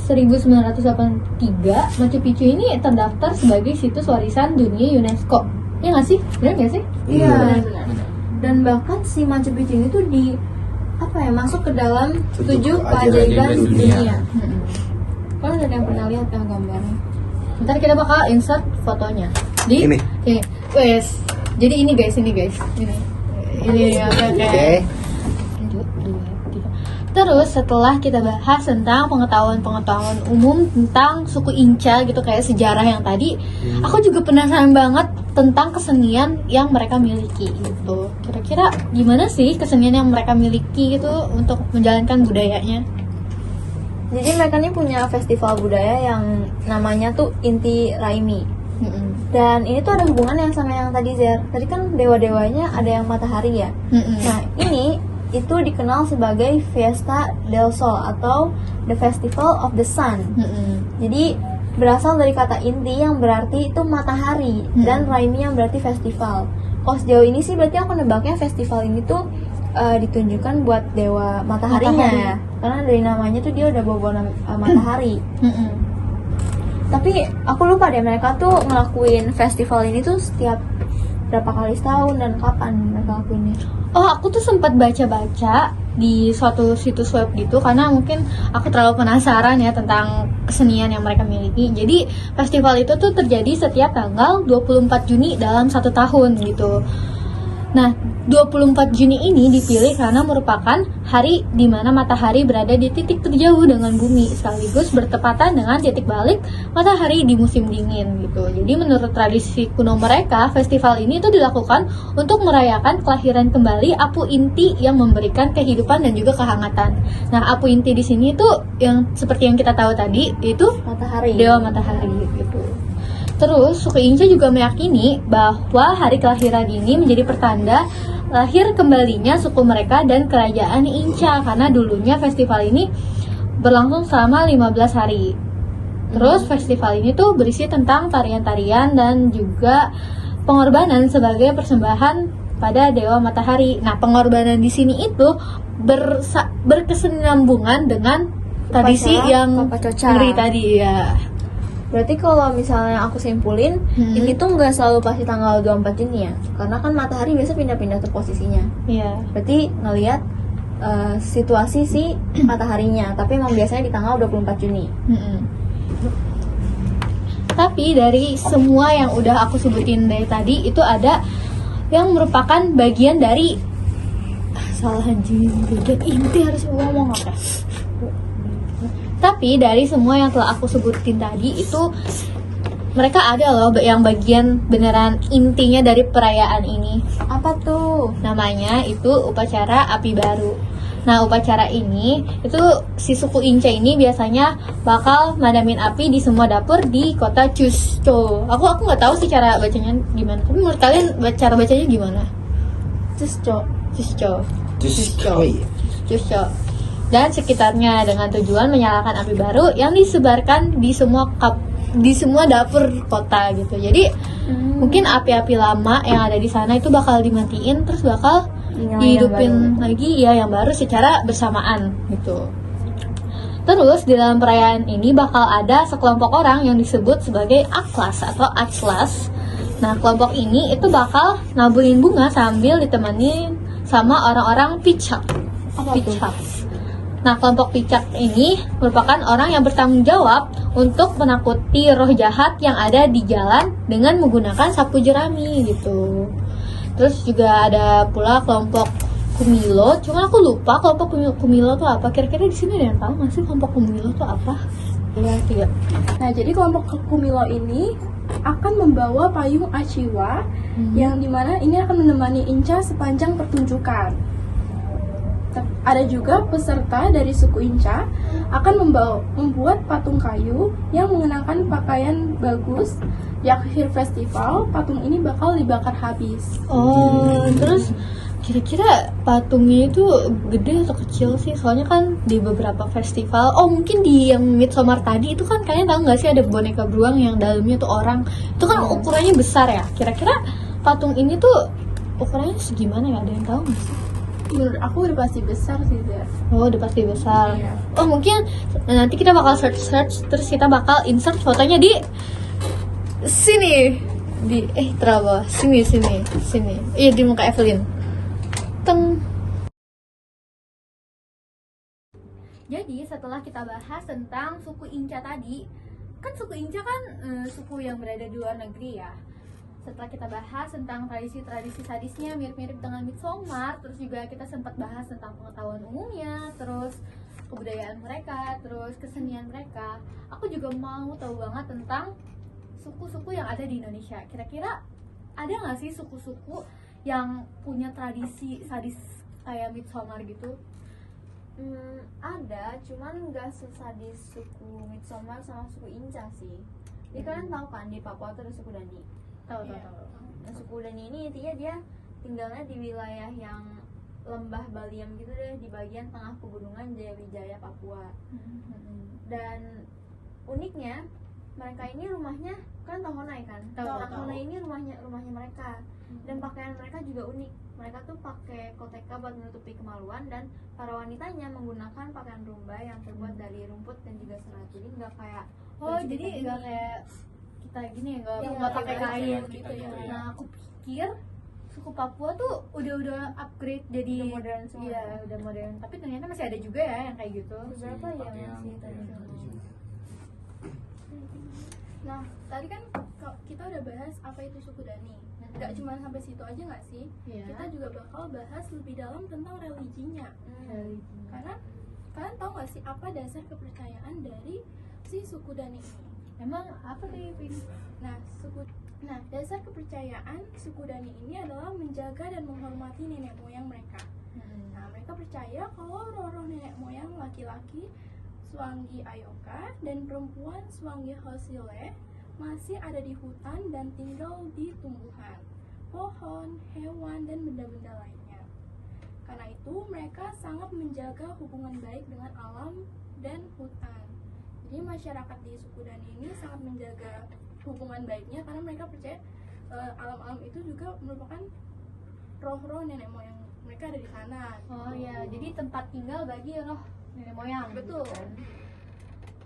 1983, Machu Picchu ini terdaftar sebagai situs warisan dunia UNESCO. Ya nggak sih? Benar nggak sih? Iya, benar. Dan bahkan si Machu Picchu ini tuh masuk ke dalam 7 keajaiban dunia. Kalian ada yang pernah lihat kan gambarnya? Ntar kita bakal insert fotonya di Ini. Wes. Jadi ini guys. Ini ya, oke. Terus setelah kita bahas tentang pengetahuan umum tentang suku Inca gitu, kayak sejarah yang tadi, aku juga penasaran banget tentang kesenian yang mereka miliki gitu. Kira-kira gimana sih kesenian yang mereka miliki gitu untuk menjalankan budayanya? Jadi mereka ini punya festival budaya yang namanya tuh Inti Raimi. Dan ini tuh ada hubungannya sama yang tadi Zer. Tadi kan dewa-dewanya ada yang matahari ya. Nah ini itu dikenal sebagai Fiesta del Sol atau The Festival of the Sun. Jadi berasal dari kata inti yang berarti itu matahari dan Raimi yang berarti festival. Kalau sejauh ini sih berarti aku nebaknya festival ini tuh ditunjukkan buat dewa mataharinya ya. Karena dari namanya tuh dia udah bawa matahari. Tapi aku lupa deh mereka tuh ngelakuin festival ini tuh setiap berapa kali setahun dan kapan mereka lakuinnya. Oh, aku tuh sempat baca-baca di suatu situs web gitu karena mungkin aku terlalu penasaran ya tentang kesenian yang mereka miliki. Jadi festival itu tuh terjadi setiap tanggal 24 Juni dalam 1 tahun gitu. Nah, 24 Juni ini dipilih karena merupakan hari di mana matahari berada di titik terjauh dengan bumi, sekaligus bertepatan dengan titik balik matahari di musim dingin gitu. Jadi menurut tradisi kuno mereka, festival ini tuh dilakukan untuk merayakan kelahiran kembali Apu Inti yang memberikan kehidupan dan juga kehangatan. Nah, Apu Inti di sini tuh yang seperti yang kita tahu tadi itu Matahari. Dewa matahari gitu. Terus, suku Inca juga meyakini bahwa hari kelahiran ini menjadi pertanda lahir kembalinya suku mereka dan kerajaan Inca, karena dulunya festival ini berlangsung selama 15 hari. Terus festival ini tuh berisi tentang tarian-tarian dan juga pengorbanan sebagai persembahan pada Dewa Matahari. Nah, pengorbanan di sini itu berkesinambungan dengan tradisi yang ngeri tadi ya. Berarti kalau misalnya aku simpulin, ini tuh nggak selalu pasti tanggal 24 Juni ya. Karena kan matahari biasa pindah-pindah tuh posisinya. Iya. Berarti ngelihat situasi si mataharinya, tapi emang biasanya di tanggal 24 Juni. Tapi dari semua yang udah aku sebutin dari tadi, itu ada yang merupakan bagian dari bagian inti harus ngomong apa? Tapi dari semua yang telah aku sebutin tadi itu mereka ada loh yang bagian beneran intinya dari perayaan ini. Apa tuh? Namanya itu upacara api baru. Nah, upacara ini itu si suku Inca ini biasanya bakal madamin api di semua dapur di kota Cusco. Aku nggak tahu sih cara bacanya gimana. Tapi menurut kalian cara bacanya gimana? Cusco. Dan sekitarnya dengan tujuan menyalakan api baru yang disebarkan di semua dapur kota gitu. Jadi mungkin api-api lama yang ada di sana itu bakal dimatiin terus bakal dihidupin lagi ya yang baru secara bersamaan gitu. Terus di dalam perayaan ini bakal ada sekelompok orang yang disebut sebagai Aklas atau Atslas. Nah, kelompok ini itu bakal naburin bunga sambil ditemani sama orang-orang Picak. Nah, kelompok Picak ini merupakan orang yang bertanggung jawab untuk menakuti roh jahat yang ada di jalan dengan menggunakan sapu jerami gitu. Terus juga ada pula kelompok Kumilo, cuma aku lupa kelompok Kumilo itu apa. Kira-kira di sini ada yang tahu nggak sih kelompok Kumilo itu apa? Tidak. Nah, jadi kelompok Kumilo ini akan membawa payung Achiwa yang dimana ini akan menemani Inca sepanjang pertunjukan. Ada juga peserta dari suku Inca akan membuat patung kayu yang mengenakan pakaian bagus. Di akhir festival, patung ini bakal dibakar habis. Oh, terus kira-kira patungnya itu gede atau kecil sih? Soalnya kan di beberapa festival, mungkin di yang Midsommar tadi itu kan kalian tahu nggak sih ada boneka beruang yang dalamnya tuh orang. Itu kan ukurannya besar ya. Kira-kira patung ini tuh ukurannya segimana ya? Ada yang tahu nggak sih? Menurut aku udah pasti besar sih, Zer. Oh, udah pasti besar. Iya. Oh, mungkin nanti kita bakal search terus kita bakal insert fotonya di sini. Terlalu bawah. Sini. Iya, di muka Evelyn. Teng. Jadi setelah kita bahas tentang suku Inca tadi, kan suku Inca kan suku yang berada di luar negeri ya. Setelah kita bahas tentang tradisi-tradisi sadisnya mirip-mirip dengan Midsommar, terus juga kita sempat bahas tentang pengetahuan umumnya, terus kebudayaan mereka, terus kesenian mereka. Aku juga mau tahu banget tentang suku-suku yang ada di Indonesia. Kira-kira ada nggak sih suku-suku yang punya tradisi sadis kayak Midsommar gitu? Ada, cuman nggak sesadis suku Midsommar sama suku Inca sih. Jadi kalian tahu kan di Papua tuh ada suku Dani. Tahu. Nah, suku Dani ini intinya dia tinggalnya di wilayah yang lembah Baliem gitu deh, di bagian tengah pegunungan Jayawijaya Papua. Dan uniknya mereka ini rumahnya, kan tahu Honai kan? Tahu. Honai ini rumahnya mereka. Dan pakaian mereka juga unik. Mereka tuh pakai koteka buat menutupi kemaluan, dan para wanitanya menggunakan pakaian rumba yang terbuat dari rumput dan juga serat. Jadi nggak kayak Jadi nggak kayak kita gini ya, nggak Iya, pakai iya, kain gitu ya. Nah, aku pikir suku Papua tuh udah upgrade jadi Udah modern semua. Iya, udah modern. Tapi ternyata masih ada juga ya yang kayak gitu. beberapa yang masih tradisional. Nah, tadi kan kita udah bahas apa itu suku Dani. Gak cuma sampai situ aja nggak sih? Iya. Kita juga bakal bahas lebih dalam tentang religinya. Karena kalian tahu nggak sih apa dasar kepercayaan dari si suku Dani ini? Emang apa nih, Pin? Nah, dasar kepercayaan suku Dani ini adalah menjaga dan menghormati nenek moyang mereka. Nah, mereka percaya kalau roh-roh nenek moyang laki-laki Swangi Ayoka dan perempuan Swangi Hosile masih ada di hutan dan tinggal di tumbuhan, pohon, hewan, dan benda-benda lainnya. Karena itu, mereka sangat menjaga hubungan baik dengan alam dan hutan. Jadi masyarakat di suku Dani ini sangat menjaga hubungan baiknya karena mereka percaya alam-alam itu juga merupakan roh-roh nenek moyang mereka ada di sana. Oh ya, jadi tempat tinggal bagi roh nenek moyang. Betul. gitu kan.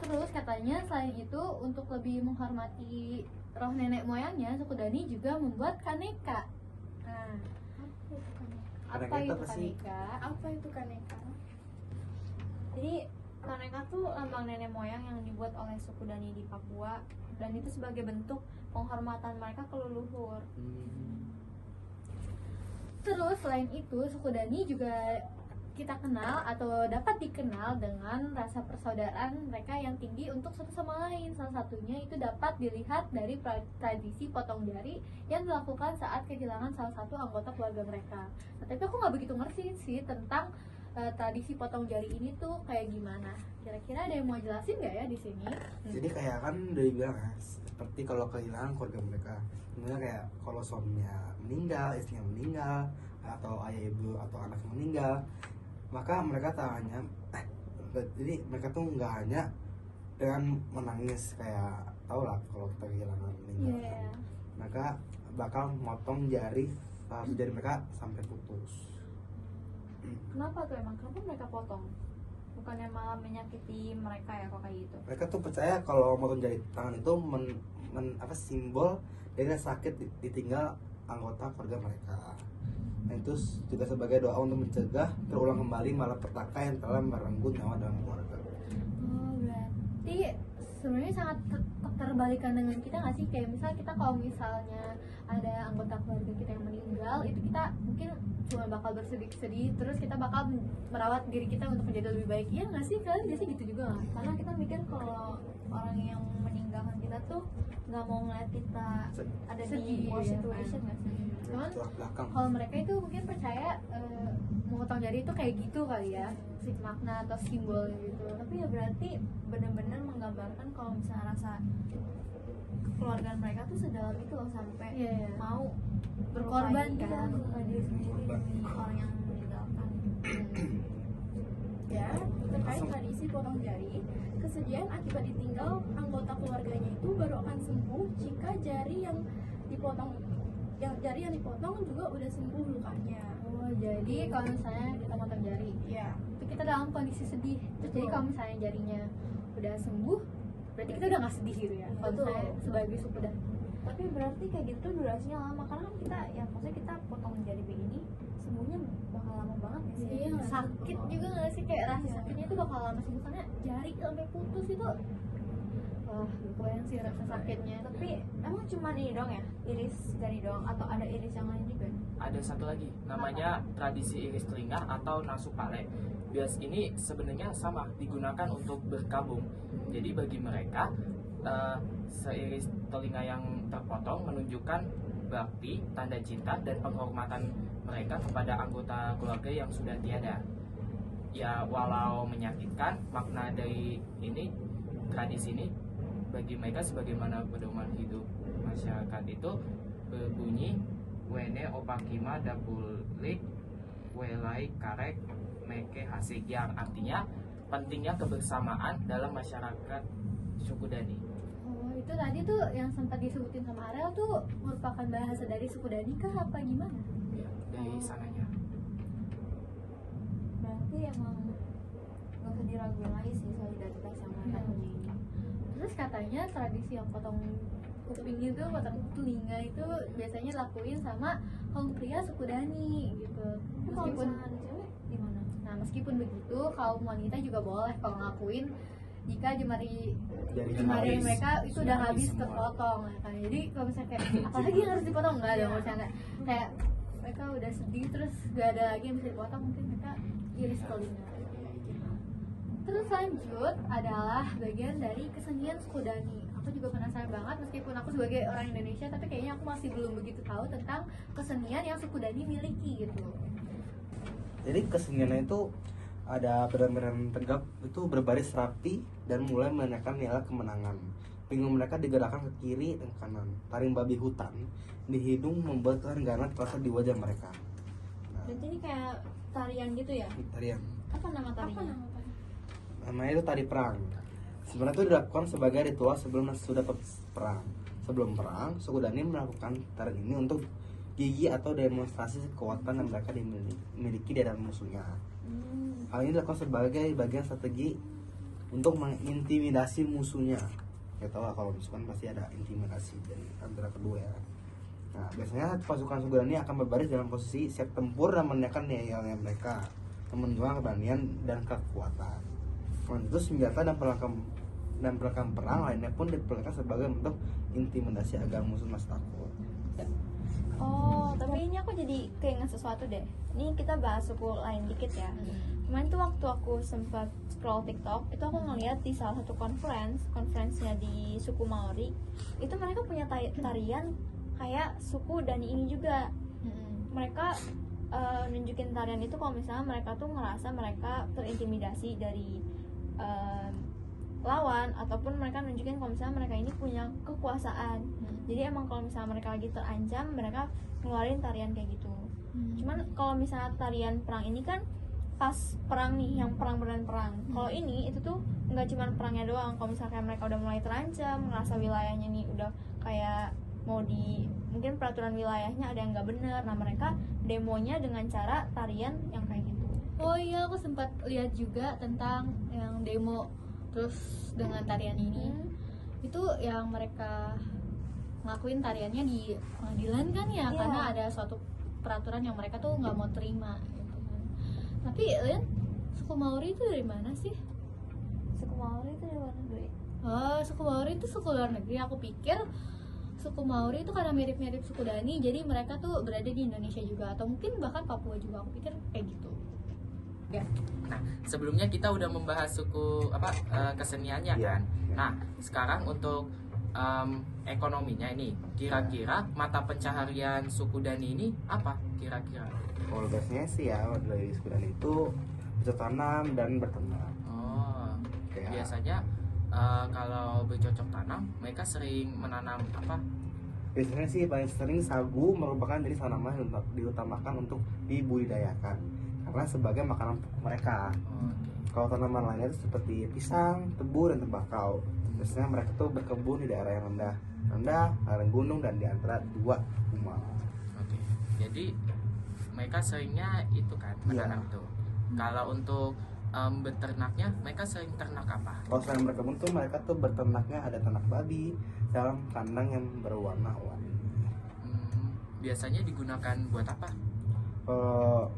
Terus katanya selain itu untuk lebih menghormati roh nenek moyangnya, suku Dani juga membuat kaneka. Nah, apa Kaneka itu apa sih? kaneka? Apa itu kaneka? Jadi kaneka tuh lambang nenek moyang yang dibuat oleh suku Dani di Papua, dan itu sebagai bentuk penghormatan mereka ke leluhur. Terus selain itu suku Dani juga kita kenal atau dapat dikenal dengan rasa persaudaraan mereka yang tinggi untuk satu sama lain. Salah satunya itu dapat dilihat dari tradisi potong jari yang dilakukan saat kehilangan salah satu anggota keluarga mereka. Nah, tapi aku nggak begitu ngerti sih tentang tradisi potong jari ini tuh kayak gimana. Kira-kira ada yang mau jelasin nggak ya di sini? Jadi kayak kan udah dibilang ya, seperti kalau kehilangan keluarga mereka, misalnya kayak kalau suaminya meninggal, istrinya meninggal, atau ayah ibu atau anak yang meninggal, maka mereka tak hanya jadi mereka tuh nggak hanya dengan menangis kayak tau lah kalau kita kehilangan meninggal, Iya. mereka bakal motong jari salah satu jari mereka sampai putus. Kenapa tuh emang? Kenapa mereka potong? Bukannya malah menyakiti mereka ya kok kayak gitu? Mereka tuh percaya kalau motong jari tangan itu simbol dari sakit ditinggal anggota keluarga mereka. Nah, itu juga sebagai doa untuk mencegah terulang kembali malapetaka yang telah merenggut nyawa dalam keluarga. Oh, berarti sebenarnya sangat terbalikan dengan kita nggak sih? Kayak misal kita kalau misalnya ada anggota keluarga kita yang meninggal, itu kita mungkin cuma bakal bersedih-sedih, terus kita bakal merawat diri kita untuk menjadi lebih baik. Iya nggak sih? Kalian biasanya gitu juga nggak? Karena kita mikir kalau orang yang meninggalkan kita tuh nggak mau ngeliat kita ada di Sedih, worst ya situation kan? nggak sih? Cuman Setelah belakang. kalau mereka itu mungkin percaya memotong jari itu kayak gitu kali ya, sih makna atau simbol gitu. Tapi ya berarti benar-benar menggambarkan kalau misalnya rasa keluarga mereka tuh sedalam itu loh sampai Iya, iya. mau Berkorban melukai, kan? iya, melukai diri sendiri demi orang yang meninggalkan. Ya, terkait tradisi potong jari, kesedihan akibat ditinggal anggota keluarganya itu baru akan sembuh jika jari yang dipotong juga udah sembuh lukanya. Oh, jadi kalau misalnya kita potong jari, Ya. itu kita dalam kondisi sedih. Terus jadi kalau misalnya jarinya udah sembuh, berarti kita udah nggak sedih gitu ya. Kalau Betul. misalnya sebagai suku Dani. Tapi berarti kayak gitu durasinya lama karena kan kita ya maksudnya kita potong jari begini sembuhnya bakal lama banget ya sih. Iya, sakit juga nggak sih, kayak rasa sakitnya itu bakal lama sembuh karena jari sampai putus itu. Wah, kebayang sih rasa sakitnya. Tapi emang cuma ini dong ya, iris jari doang atau ada iris yang lain juga? Ada satu lagi, namanya tradisi iris telinga atau nasu pale. Bias ini sebenarnya sama, digunakan untuk berkabung. Jadi bagi mereka, seiris telinga yang terpotong menunjukkan bakti, tanda cinta, dan penghormatan mereka kepada anggota keluarga yang sudah tiada. Ya, walau menyakitkan, makna dari ini, tradisi ini, bagi mereka sebagaimana pedoman hidup masyarakat itu berbunyi wene opakima dapulik welai karek meke hasik, yang artinya pentingnya kebersamaan dalam masyarakat suku Dani. Oh, itu tadi tuh yang sempat disebutin sama Arel tuh merupakan bahasa dari suku Dani kah apa gimana? Ya, dari sananya. Berarti emang gak usah diraguin lagi sih solidaritas yang mereka punya ini. Terus katanya tradisi yang potong kuping itu, potong telinga itu biasanya dilakuin sama kaum pria suku Dani gitu. Tapi kalau Meskipun misalnya ada cewek gimana? Nah, meskipun begitu, kaum wanita juga boleh kalau ngelakuin jika jemari Jari mereka itu udah Habis habis semua. terpotong ya kan. Jadi kalau misalnya kayak apalagi yang harus dipotong enggak dong, misalnya kayak mereka udah sedih terus gak ada lagi yang bisa dipotong, mungkin mereka iris telinga. Terus lanjut adalah bagian dari kesenian suku Dani. Aku juga penasaran banget meskipun aku sebagai orang Indonesia, tapi kayaknya aku masih belum begitu tahu tentang kesenian yang suku Dani miliki gitu. Jadi keseniannya itu ada beran-beran tegap itu berbaris rapi dan mulai menandakan nilai kemenangan. Pinggung mereka digerakkan ke kiri dan kanan. Taring babi hutan di hidung membuat keengganan terasa di wajah mereka. Nah, Berarti ini kayak tarian gitu ya? ini tarian. Apa nama tarinya? Namanya itu tari perang. Sebenarnya itu dilakukan sebagai ritual sebelum dan sudah perang. Sebelum perang, suku Dani melakukan tarian ini untuk gigi atau demonstrasi kekuatan yang mereka dimiliki di hadapan musuhnya. Hal ini dilakukan sebagai bagian strategi untuk mengintimidasi musuhnya. Kita tahu lah kalau musuh kan pasti ada intimidasi dari antara kedua ya. Nah, biasanya pasukan suku Dani akan berbaris dalam posisi siap tempur dan menandakan nilai mereka, menunjukkan keberanian dan kekuatan. Itu senjata dan perlengkapan perang lainnya pun diperlukan sebagai bentuk intimidasi agar musuh masih takut. Oh, tapi ini aku jadi keinget sesuatu deh. Ini kita bahas suku lain dikit ya. Kemarin tuh waktu aku sempat scroll TikTok, itu aku ngeliat di salah satu conference-nya di suku Maori, itu mereka punya tarian kayak suku Dani ini juga. Mereka nunjukin tarian itu kalau misalnya mereka tuh ngerasa mereka terintimidasi dari lawan, ataupun mereka nunjukin kalau misalnya mereka ini punya kekuasaan. Jadi emang kalau misalnya mereka lagi terancam, mereka ngeluarin tarian kayak gitu. Cuman kalau misalnya tarian perang ini kan pas perang nih, yang perang beneran perang. Kalau ini itu tuh nggak cuma perangnya doang. Kalau misalnya kayak mereka udah mulai terancam, ngerasa wilayahnya nih udah kayak mau mungkin peraturan wilayahnya ada yang nggak bener, nah mereka demonya dengan cara tarian yang kayak gitu. Oh iya, aku sempat lihat juga tentang yang demo terus dengan tarian ini. Itu yang mereka ngelakuin tariannya di pengadilan kan ya, Iya. karena ada suatu peraturan yang mereka tuh nggak mau terima gitu kan. Tapi Lin, suku Maori itu dari mana sih? Suku Maori itu dari luar negeri. Oh, suku Maori itu suku luar negeri. Aku pikir suku Maori itu karena mirip-mirip suku Dani, jadi mereka tuh berada di Indonesia juga, atau mungkin bahkan Papua juga. Aku pikir kayak gitu. Ya. Nah, sebelumnya kita udah membahas suku keseniannya Iya. kan. Nah, sekarang untuk ekonominya ini, kira-kira mata pencaharian suku Dani ini apa kira-kira? Kalau biasanya sih ya dari suku Dani itu bercocok tanam dan berternak. Oh, Kayak- biasanya kalau bercocok tanam, mereka sering menanam apa? Biasanya sih paling sering sagu merupakan jenis tanaman yang diutamakan untuk dibudidayakan karena sebagai makanan pokok mereka. Oh, oke. Kalau tanaman lainnya itu seperti pisang, tebu, dan tembakau. Biasanya mereka tuh berkebun di daerah yang rendah, lereng gunung dan di antara dua pulau. Oke. Jadi mereka seringnya itu kan Iya. beternak tuh. Kalau untuk beternaknya mereka sering ternak apa? Kalau selain berkebun tuh mereka tuh berternaknya ada ternak babi dalam kandang yang berwarna-warni. Biasanya digunakan buat apa?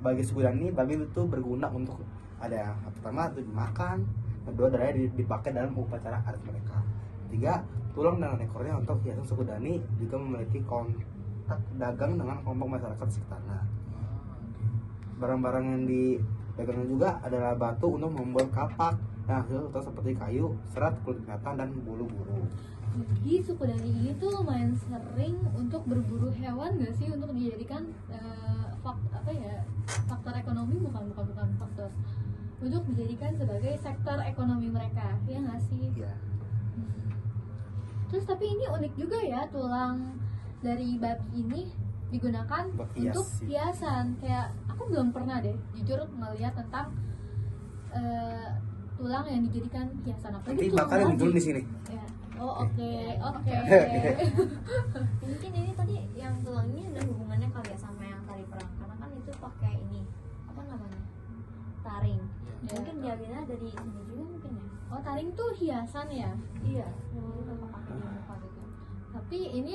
Bagi suku Dani, babi itu berguna untuk ada pertama itu dimakan, kedua darahnya dipakai dalam upacara adat mereka, tiga tulang dan ekornya untuk hiasan suku Dani juga memiliki kontak dagang dengan kelompok masyarakat sekitarnya. Barang-barang yang didagangkan juga adalah batu untuk membuat kapak yang hasil atau seperti kayu, serat, kulit binatang, dan bulu-bulu. Jadi suku Dani ini tuh lumayan sering untuk berburu hewan nggak sih, untuk dijadikan faktor ekonomi, bukan faktor, untuk dijadikan sebagai sektor ekonomi mereka, ya nggak sih? Iya. Terus tapi ini unik juga ya, tulang dari babi ini digunakan Buat hias untuk sih. hiasan. Kayak aku belum pernah deh jujur ngeliat tentang tulang yang dijadikan hiasan. Apa Nanti bakal yang muncul di sini. Ya. Oh oke. Mungkin ini tadi yang tulang ini ada hubungannya kali ya sama yang tari perang, karena kan itu pakai ini apa namanya, taring. Ya. Mungkin diambilnya dari sini juga mungkin ya. Oh taring tuh hiasan ya. Iya, yang dulu memang pakai di muka gitu. Tapi ini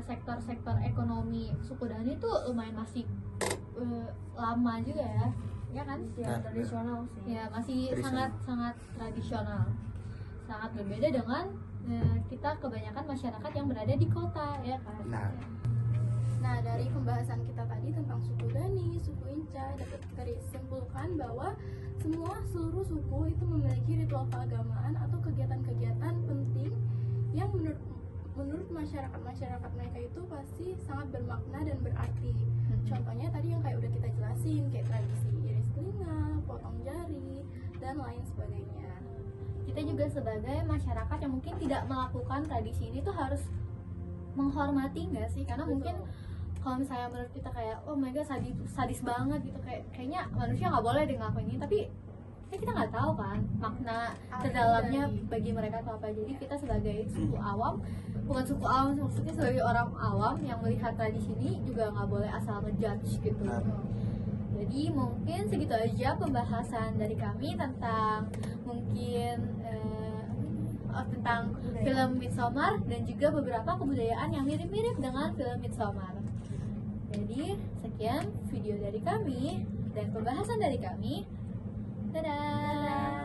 sektor-sektor ekonomi suku Dani tuh lumayan masih lama juga ya kan? Ya Nah, tradisional sih. Ya masih Tradisional. sangat tradisional, sangat berbeda dengan kita kebanyakan masyarakat yang berada di kota ya kan. Nah, dari pembahasan kita tadi tentang suku Dani, suku Inca, dapat kita simpulkan bahwa seluruh suku itu memiliki ritual keagamaan atau kegiatan-kegiatan penting yang menurut masyarakat mereka itu pasti sangat bermakna dan berarti. Contohnya tadi yang kayak udah kita jelasin, kayak tradisi iris telinga, potong jari, dan lain sebagainya. Kita juga sebagai masyarakat yang mungkin tidak melakukan tradisi ini tuh harus menghormati nggak sih? Karena mungkin kalau misalnya menurut kita kayak oh my god sadis banget gitu, kayaknya manusia nggak boleh deh ngelakuin ini, tapi kita nggak tahu kan makna terdalamnya bagi mereka itu apa. Jadi kita sebagai suku awam, bukan suku awam maksudnya, sebagai orang awam yang melihat tradisi ini juga nggak boleh asal ngejudge gitu. Jadi mungkin segitu aja pembahasan dari kami tentang mungkin tentang film Midsommar dan juga beberapa kebudayaan yang mirip-mirip dengan film Midsommar. Jadi sekian video dari kami dan pembahasan dari kami. Dadah.